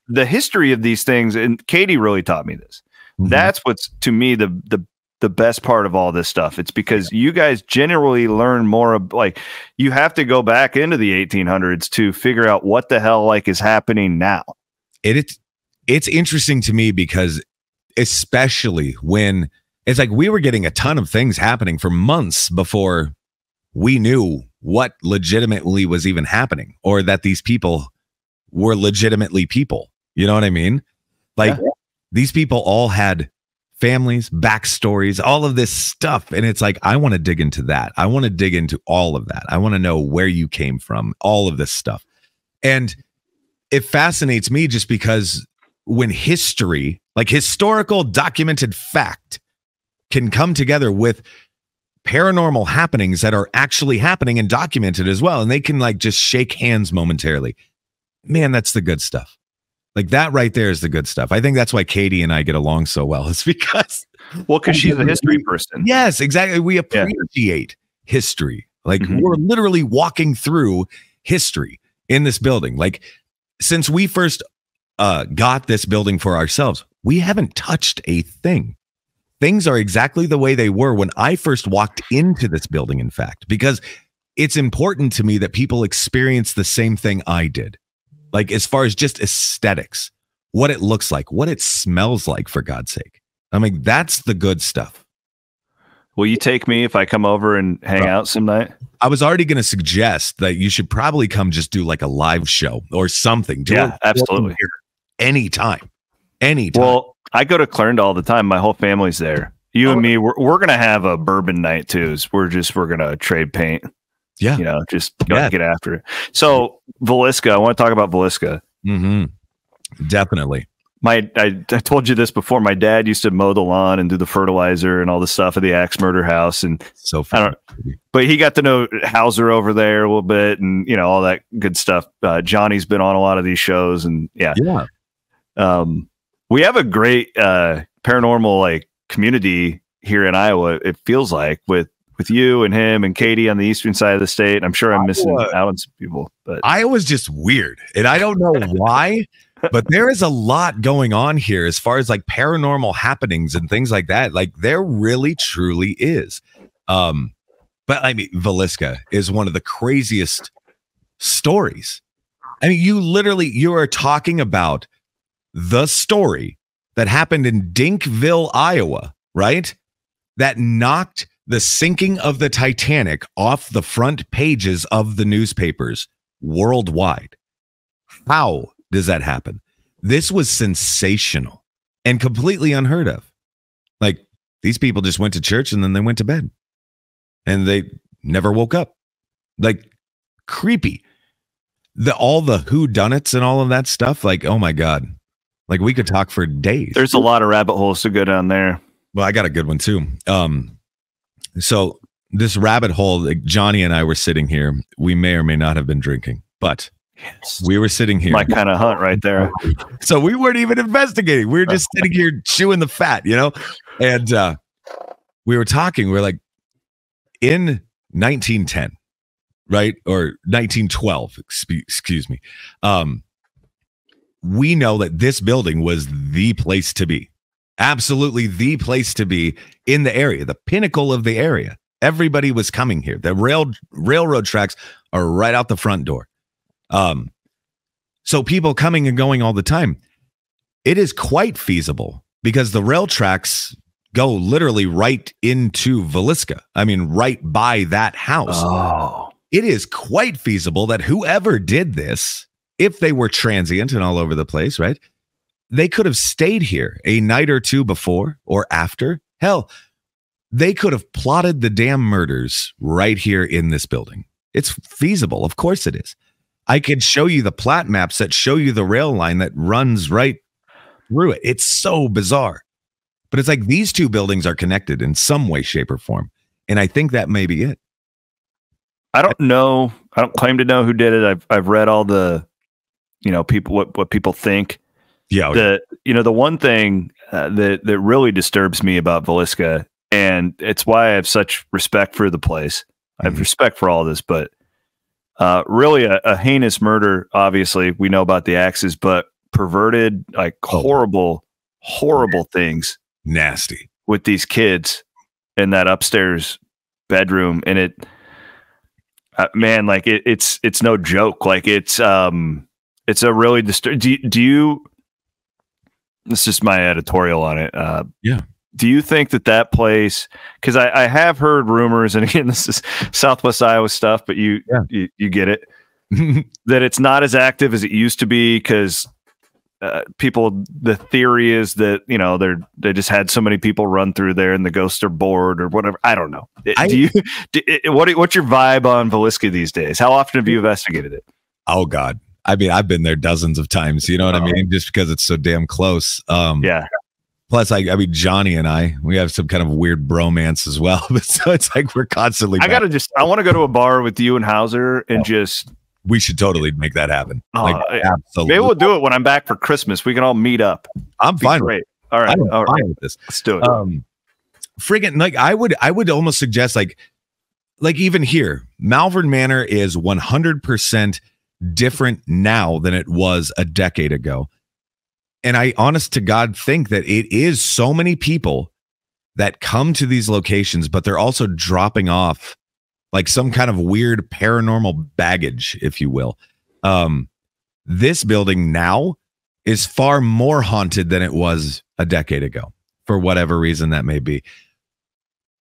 the history of these things, and Katie really taught me this. Mm-hmm. That's what's to me the best part of all this stuff. It's because you guys generally learn more of, like, you have to go back into the 1800s to figure out what the hell like is happening now. It's interesting to me because especially when it's like we were getting a ton of things happening for months before we knew what legitimately was even happening, or that these people were legitimately people. You know what I mean? Like these people all had families, backstories, all of this stuff. And it's like, I want to dig into that. I want to dig into all of that. I want to know where you came from, all of this stuff. And it fascinates me just because when history, like historical documented fact, can come together with paranormal happenings that are actually happening and documented as well. And they can like just shake hands momentarily. Man, that's the good stuff. Like that right there is the good stuff. I think that's why Katie and I get along so well. It's because she's a history person. Yes, exactly. We appreciate history. Like we're literally walking through history in this building. Like since we first got this building for ourselves, we haven't touched a thing. Things are exactly the way they were when I first walked into this building, in fact, because it's important to me that people experience the same thing I did. Like as far as just aesthetics, what it looks like, what it smells like, for God's sake. I mean, that's the good stuff. Will you take me if I come over and hang out some night? I was already going to suggest that you should probably come just do like a live show or something. Absolutely. Anytime. Well, I go to Clarendon all the time. My whole family's there. You and me, we're going to have a bourbon night too. We're going to trade paint. Yeah. Just get after it. So Villisca, I want to talk about Villisca. Definitely. I told you this before. My dad used to mow the lawn and do the fertilizer and all the stuff at the Axe Murder House. And so fun. But he got to know Hauser over there a little bit and, all that good stuff. Johnny's been on a lot of these shows and we have a great paranormal community here in Iowa. It feels like with you and him and Katie on the eastern side of the state. I'm sure I'm missing out on some people, but Iowa's just weird, and I don't know why. But there is a lot going on here as far as like paranormal happenings and things like that. Like there really truly is. But I mean, Villisca is one of the craziest stories. I mean, you are talking about the story that happened in Dinkville, Iowa, right? That knocked the sinking of the Titanic off the front pages of the newspapers worldwide. How does that happen? This was sensational and completely unheard of. Like these people just went to church and then they went to bed and they never woke up. Like creepy. All the whodunits and all of that stuff. Like, oh my God. Like we could talk for days. There's a lot of rabbit holes to go down there. Well, I got a good one too. So this rabbit hole, like Johnny and I were sitting here. We may or may not have been drinking, but we were sitting here. My kind of hunt right there. So we weren't even investigating. We were just sitting here chewing the fat, and we were talking. We're like, in 1910, right? Or 1912, excuse me. We know that this building was the place to be. Absolutely the place to be in the area, the pinnacle of the area. Everybody was coming here. The railroad tracks are right out the front door. So people coming and going all the time. It is quite feasible because the rail tracks go literally right into Villisca. I mean, right by that house. Oh. It is quite feasible that whoever did this, if they were transient and all over the place, right? They could have stayed here a night or two before or after. Hell, they could have plotted the damn murders right here in this building. It's feasible. Of course it is. I could show you the plat maps that show you the rail line that runs right through it. It's so bizarre. But it's like these two buildings are connected in some way, shape, or form. And I think that may be it. I don't know. I don't claim to know who did it. I've read all the, people, what people think. Yeah. The one thing that really disturbs me about Villisca, and it's why I have such respect for the place. I have respect for all this, but really a heinous murder. Obviously, we know about the axes, but perverted, like horrible things. Nasty with these kids in that upstairs bedroom, and it, man, like it's no joke. Like it's a really do you? This is just my editorial on it. Yeah. Do you think that place, because I have heard rumors, and again, this is Southwest Iowa stuff, but you get it, that it's not as active as it used to be because the theory is that, they just had so many people run through there and the ghosts are bored or whatever. I don't know. What's your vibe on Villisca these days? How often have you investigated it? Oh God. I mean, I've been there dozens of times, you know what I mean? Just because it's so damn close. Yeah. Plus, I mean, Johnny and we have some kind of weird bromance as well. So it's like we're constantly. I want to go to a bar with you and Hauser and just. We should totally make that happen. Absolutely. Maybe we'll do it when I'm back for Christmas. We can all meet up. I'm fine. Great. All right. I'm fine with this. Let's do it. Friggin' like I would almost suggest like even here, Malvern Manor is 100% different now than it was a decade ago. And I honest to God think that it is so many people that come to these locations, but they're also dropping off like some kind of weird paranormal baggage, if you will. This building now is far more haunted than it was a decade ago, for whatever reason that may be.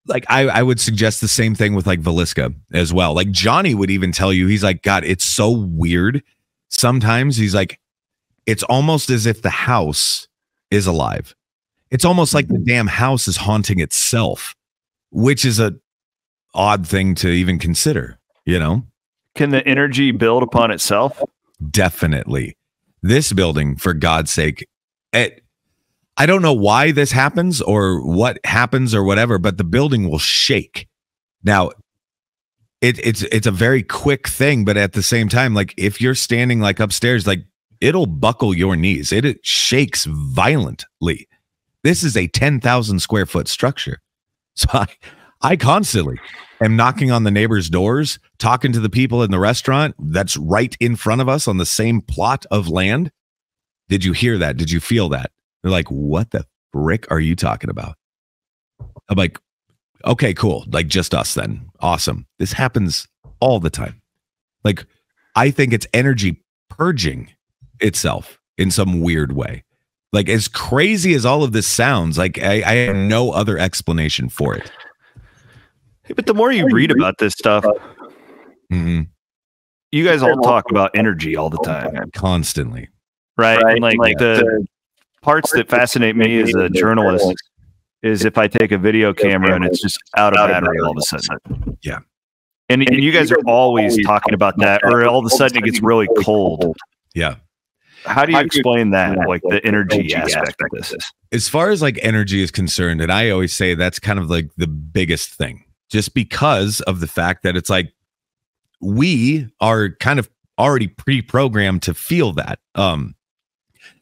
Like I would suggest the same thing with like Villisca as well. Like Johnny would even tell you, he's like, God, it's so weird. Sometimes he's like, it's almost as if the house is alive. It's almost like the damn house is haunting itself, which is a odd thing to even consider, you know? Can the energy build upon itself? Definitely. This building, for God's sake, I don't know why this happens or what happens or whatever, but the building will shake. Now, it's a very quick thing, but at the same time, like if you're standing like upstairs, like it'll buckle your knees. It shakes violently. This is a 10,000 square foot structure. So I constantly am knocking on the neighbors' doors, talking to the people in the restaurant that's right in front of us on the same plot of land. Did you hear that? Did you feel that? They're like, what the frick are you talking about? I'm like, okay, cool. Like just us then. Awesome. This happens all the time. Like, I think it's energy purging itself in some weird way. Like as crazy as all of this sounds, like I have no other explanation for it. But the more you read about this stuff, you guys all talk about energy all the time. Constantly. Right? And like the parts that fascinate me as a journalist is if I take a video camera and it's just out of battery all of a sudden. Yeah. And you guys are always talking about that, or all of a sudden it gets really cold. Yeah. How do you explain that, like the energy aspect of this? As far as like energy is concerned, and I always say that's kind of like the biggest thing, just because of the fact that it's like we are kind of already pre-programmed to feel that.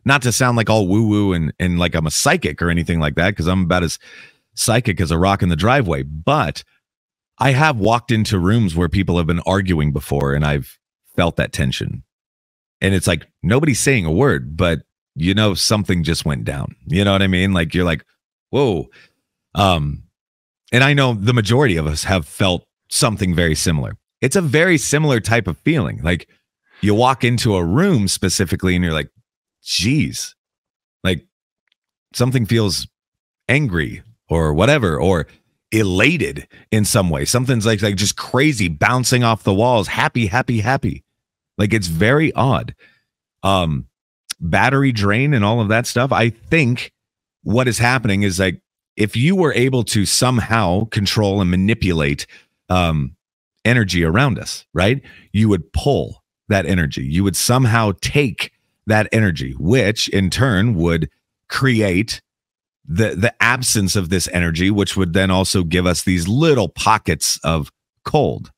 Not to sound like all woo-woo and like I'm a psychic or anything like that, because I'm about as psychic as a rock in the driveway. But I have walked into rooms where people have been arguing before, and I've felt that tension. And it's like, nobody's saying a word, but you know, something just went down. You know what I mean? Like, you're like, whoa. And I know the majority of us have felt something very similar. It's a very similar type of feeling. Like you walk into a room specifically and you're like, geez, like something feels angry or whatever, or elated in some way. Something's like just crazy, bouncing off the walls, happy. Like it's very odd. Battery drain and all of that stuff. I think what is happening is like, if you were able to somehow control and manipulate energy around us, right? You would pull that energy. You would somehow take that energy, which in turn would create the absence of this energy, which would then also give us these little pockets of cold.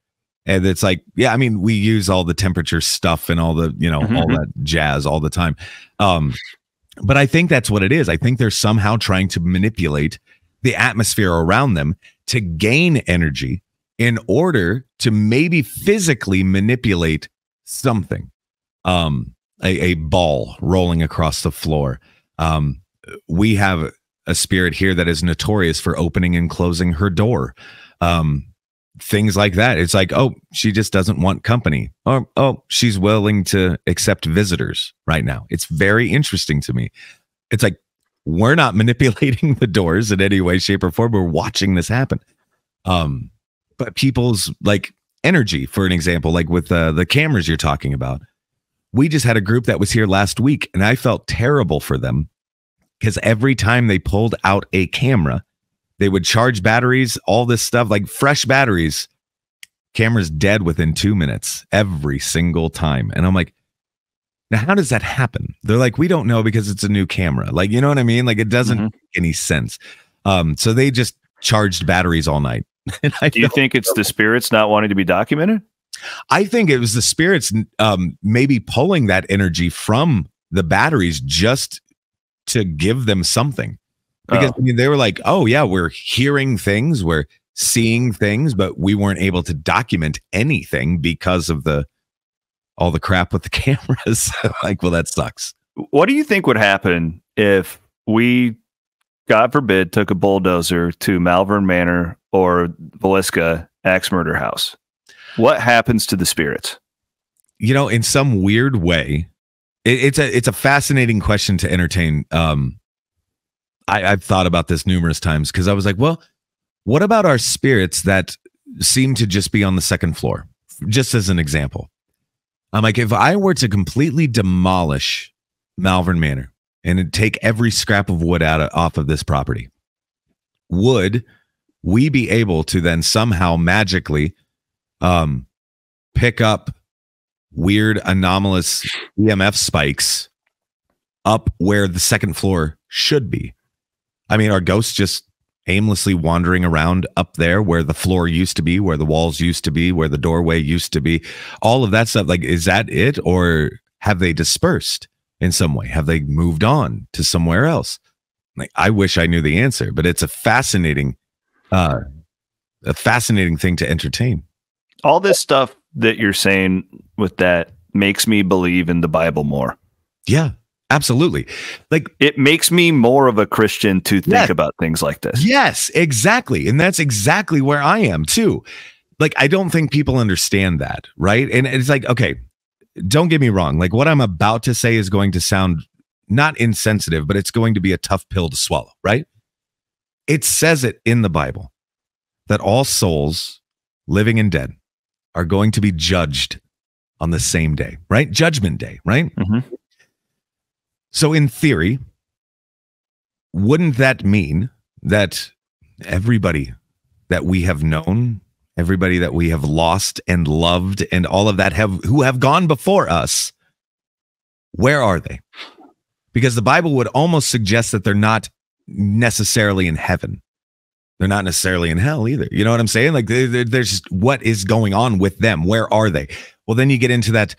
And it's like, yeah, I mean, we use all the temperature stuff and all the, you know, all that jazz all the time. But I think that's what it is. I think they're somehow trying to manipulate the atmosphere around them to gain energy in order to maybe physically manipulate something. A ball rolling across the floor. We have a spirit here that is notorious for opening and closing her door. Things like that. It's like, oh, she just doesn't want company. Or, oh, she's willing to accept visitors right now. It's very interesting to me. It's like, we're not manipulating the doors in any way, shape, or form. We're watching this happen. But people's like energy, for an example, like with the cameras you're talking about, we just had a group that was here last week, and I felt terrible for them because every time they pulled out a camera, they would charge batteries, all this stuff, like fresh batteries, cameras dead within 2 minutes every single time. And I'm like, Now, how does that happen? They're like, we don't know because it's a new camera. Like, you know what I mean? Like, it doesn't make any sense. So they just charged batteries all night. Do you think it's the spirits not wanting to be documented? I think it was the spirits maybe pulling that energy from the batteries just to give them something. Because I mean, they were like, oh yeah, we're hearing things, we're seeing things, but we weren't able to document anything because of all the crap with the cameras. Like, well, that sucks. What do you think would happen if we, God forbid, took a bulldozer to Malvern Manor or Villisca axe murder house? What happens to the spirits? You know, in some weird way, it's a fascinating question to entertain. I've thought about this numerous times because I was like, well, what about our spirits that seem to just be on the second floor? Just as an example. I'm like, if I were to completely demolish Malvern Manor and take every scrap of wood off of this property, would we be able to then somehow magically pick up weird anomalous EMF spikes up where the second floor should be? I mean, are ghosts just aimlessly wandering around up there where the floor used to be, where the walls used to be, where the doorway used to be, all of that stuff? Like, is that it? Or have they dispersed in some way? Have they moved on to somewhere else? Like, I wish I knew the answer, but it's a fascinating thing to entertain. All this stuff that you're saying with that makes me believe in the Bible more. Yeah, absolutely. Like, it makes me more of a Christian to think about things like this. Yes, exactly. And that's exactly where I am too. Like, I don't think people understand that, right? And it's like, okay, don't get me wrong. Like, what I'm about to say is going to sound not insensitive, but it's going to be a tough pill to swallow, right? It says it in the Bible that all souls, living and dead, are going to be judged on the same day, right? Judgment Day, right? Mm-hmm. So in theory, wouldn't that mean that everybody that we have known, everybody that we have lost and loved and all of that who have gone before us, where are they? Because the Bible would almost suggest that they're not necessarily in heaven. They're not necessarily in hell either. You know what I'm saying? Like, there's just, what is going on with them? Where are they? Well, then you get into that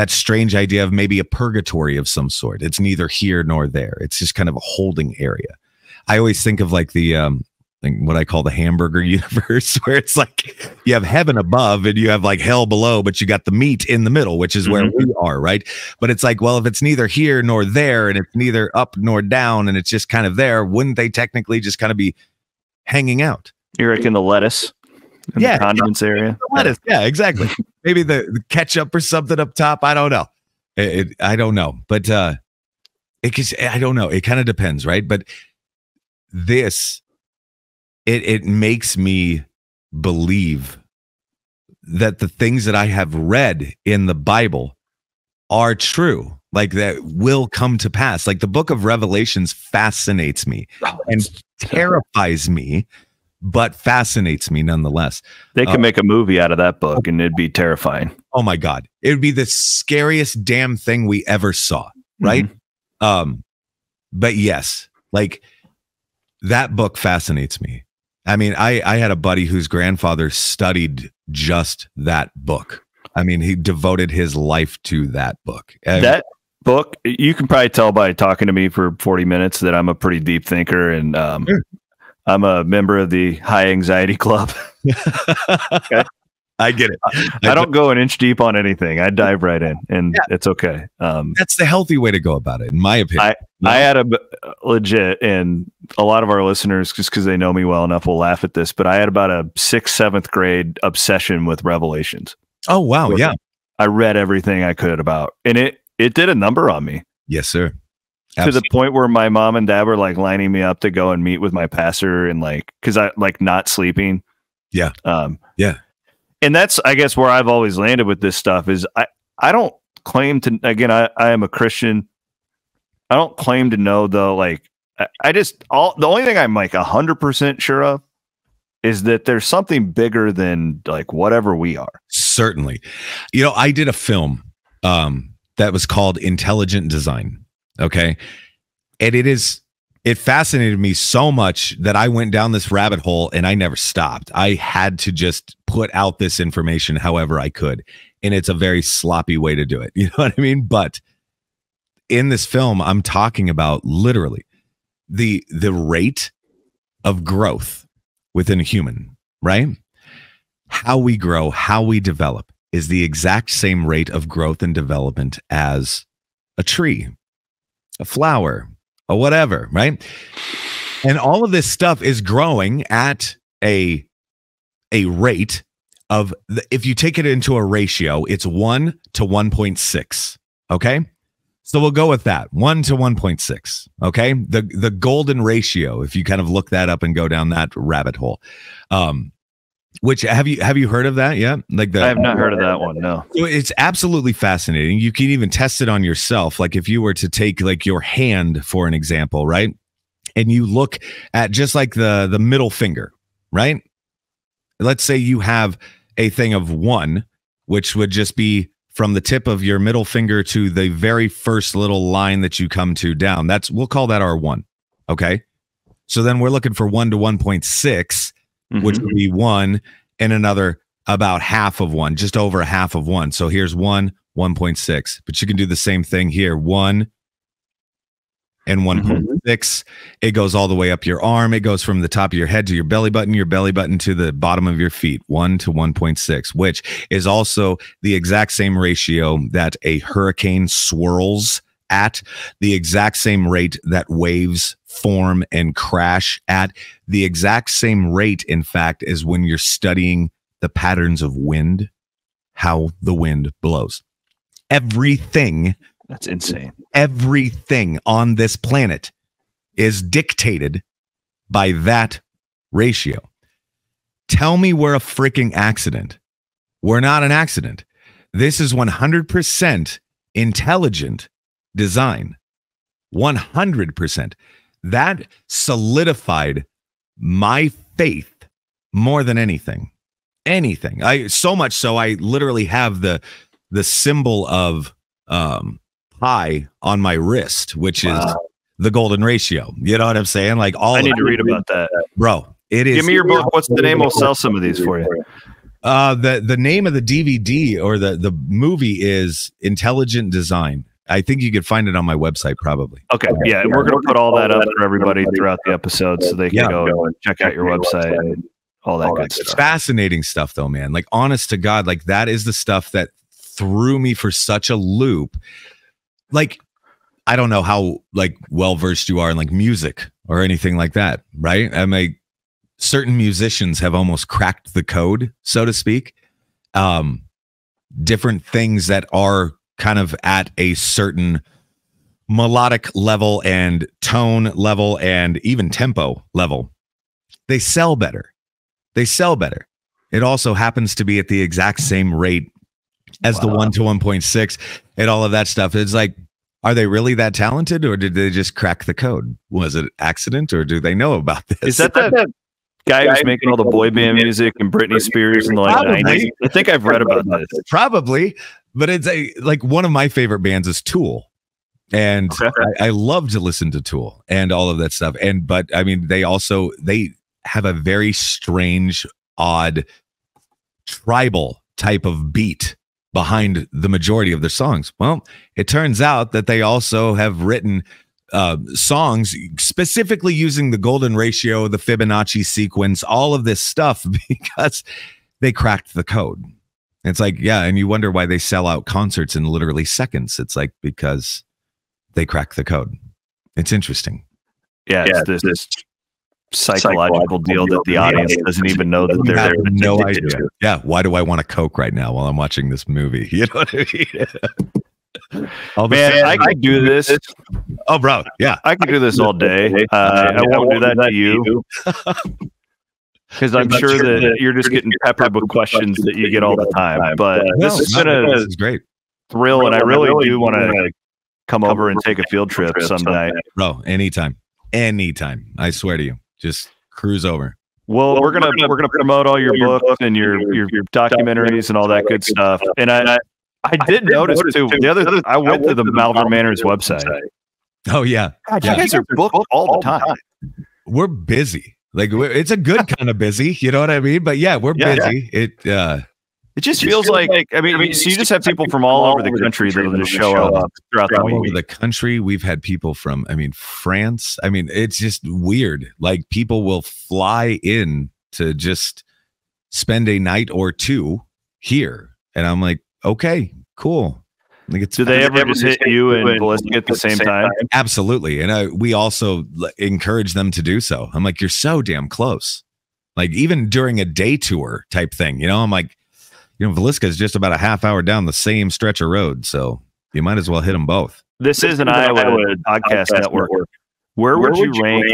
strange idea of maybe a purgatory of some sort. It's neither here nor there. It's just kind of a holding area. I always think of like the what I call the hamburger universe, where it's like you have heaven above and you have like hell below, but you got the meat in the middle, which is where we are, right? But it's like, well, if it's neither here nor there and it's neither up nor down and it's just kind of there, wouldn't they technically just kind of be hanging out? You're like in the lettuce, the condiments area. Lettuce, yeah, exactly. Maybe the ketchup or something up top. I don't know. I don't know, but I don't know. It kind of depends, right? But this, it makes me believe that the things that I have read in the Bible are true, like that will come to pass. Like the book of Revelations fascinates me and terrifies me, but fascinates me nonetheless. They could make a movie out of that book and it'd be terrifying. Oh my God. It would be the scariest damn thing we ever saw. Right. But yes, like that book fascinates me. I mean, I had a buddy whose grandfather studied just that book. I mean, he devoted his life to that book. That book, you can probably tell by talking to me for 40 minutes that I'm a pretty deep thinker, and Sure. I'm a member of the high anxiety club. Okay? I get it. I don't go an inch deep on anything. I dive right in, and it's okay. That's the healthy way to go about it, in my opinion. I had a legit, and a lot of our listeners, just because they know me well enough, will laugh at this, but I had about a 6th, 7th grade obsession with Revelations. Oh, wow. Yeah. I read everything I could about, and it did a number on me. Yes, sir. Absolutely. To the point where my mom and dad were like lining me up to go and meet with my pastor, and like, cause I like not sleeping. Yeah. Yeah. And that's, I guess, where I've always landed with this stuff is I don't claim to, again, I am a Christian. I don't claim to know though. Like the only thing I'm like 100% sure of is that there's something bigger than like whatever we are. Certainly. You know, I did a film that was called Intelligent Design. Okay. And it fascinated me so much that I went down this rabbit hole and I never stopped. I had to just put out this information however I could. And it's a very sloppy way to do it. You know what I mean? But in this film, I'm talking about literally the rate of growth within a human, right? How we grow, how we develop is the exact same rate of growth and development as a tree, a flower, or whatever, right? And all of this stuff is growing at a rate of, if you take it into a ratio, it's 1 to 1.6. Okay. So we'll go with that, 1 to 1.6. Okay. The golden ratio, if you kind of look that up and go down that rabbit hole. Which have you heard of that? Yeah. Like I have not heard of that one. No. So it's absolutely fascinating. You can even test it on yourself. Like if you were to take like your hand for an example, right? And you look at just like the middle finger, right? Let's say you have a thing of 1, which would just be from the tip of your middle finger to the very first little line that you come to down. We'll call that our 1. Okay. So then we're looking for 1 to 1.6, which would be 1 and another about half of 1, just over a half of 1. So here's 1, 1.6. But you can do the same thing here. 1 and 1.6. It goes all the way up your arm. It goes from the top of your head to your belly button to the bottom of your feet. 1 to 1.6, which is also the exact same ratio that a hurricane swirls at, the exact same rate that waves form and crash at, the exact same rate, in fact, as when you're studying the patterns of wind, how the wind blows. Everything. That's insane. Everything on this planet is dictated by that ratio. Tell me we're a freaking accident. We're not an accident. This is 100% intelligent design. 100%. That solidified my faith more than anything. So much so I literally have the symbol of pi on my wrist, which is the golden ratio. You know what I'm saying? Like I need to read about that, bro. It is. Give me your book. What's the name? I'll sell some of these for you. The name of the DVD or the movie is Intelligent Design. I think you could find it on my website, probably. Okay. Yeah. We're going to put all that up for everybody throughout the episode so they can go and check out your website and all that good stuff. It's fascinating stuff, though, man. Like, honest to God, like that is the stuff that threw me for such a loop. Like, I don't know how like well versed you are in like music or anything like that, right? I mean, certain musicians have almost cracked the code, so to speak. Different things that are kind of at a certain melodic level and tone level and even tempo level, they sell better. It also happens to be at the exact same rate as the 1 to 1.6 and all of that stuff. It's like, are they really that talented, or did they just crack the code? Was it an accident, or do they know about this? Is that guy who's making all the boy band music and Britney Spears in the like 90s? I think I've read about this. Probably. But it's like one of my favorite bands is Tool. And I love to listen to Tool and all of that stuff. But I mean, they have a very strange, odd, tribal type of beat behind the majority of their songs. Well, it turns out that they also have written songs specifically using the golden ratio, the Fibonacci sequence, all of this stuff because they cracked the code. It's like, yeah, and you wonder why they sell out concerts in literally seconds. It's like because they crack the code. It's interesting. Yeah, it's this psychological deal that the audience doesn't even know that they're no idea. Yeah, why do I want a Coke right now while I'm watching this movie? You know what I mean? Man, I could do this. Oh, bro, yeah, I could do this all day. I won't do that to you. Because I'm sure that you're just getting peppered with questions that you get all the time. But this is great thrill, and I really do want to come over and take a field trip someday. Bro, anytime. I swear to you, just cruise over. Well, we're gonna promote all your books and your documentaries and all that good stuff. And I I did notice too. I went to the Malvern Manor's website. Oh yeah. God, you guys are booked all the time. We're busy. Like it's a good kind of busy, you know what I mean? But yeah, we're busy. It just feels like I mean, so you just have people from all over the country that'll just show up throughout the week. All over the country. We've had people from, France. It's just weird. Like people will fly in to just spend a night or two here. And I'm like, okay, cool. Like do they ever just hit you and Ballistic at the same time? Absolutely. And we also encourage them to do so. I'm like, you're so damn close. Like even during a day tour type thing, I'm like, Villisca is just about a half hour down the same stretch of road. So you might as well hit them both. This is an Iowa podcast network. Where would you rank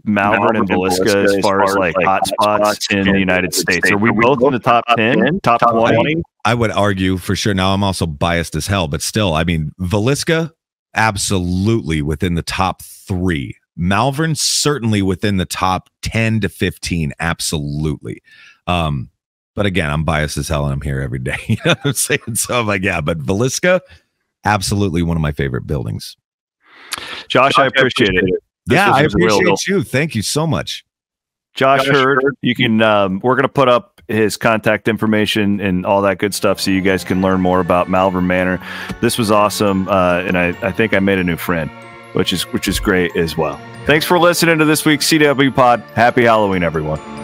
Malvern and Villisca as far as like hot spots in the United States? Are we both in the top 10, top 20? I would argue for sure. Now I'm also biased as hell, but still, Villisca absolutely within the top 3. Malvern certainly within the top 10 to 15. Absolutely. But again, I'm biased as hell and I'm here every day. You know what I'm saying? So I'm like, yeah, but Villisca, absolutely one of my favorite buildings. Josh, I appreciate it. Yeah, I appreciate you. Thank you so much. Josh Heard, you can, we're going to put up his contact information and all that good stuff so you guys can learn more about Malvern Manor. This was awesome. And I think I made a new friend, which is great as well. Thanks for listening to this week's CW Pod. Happy Halloween, everyone.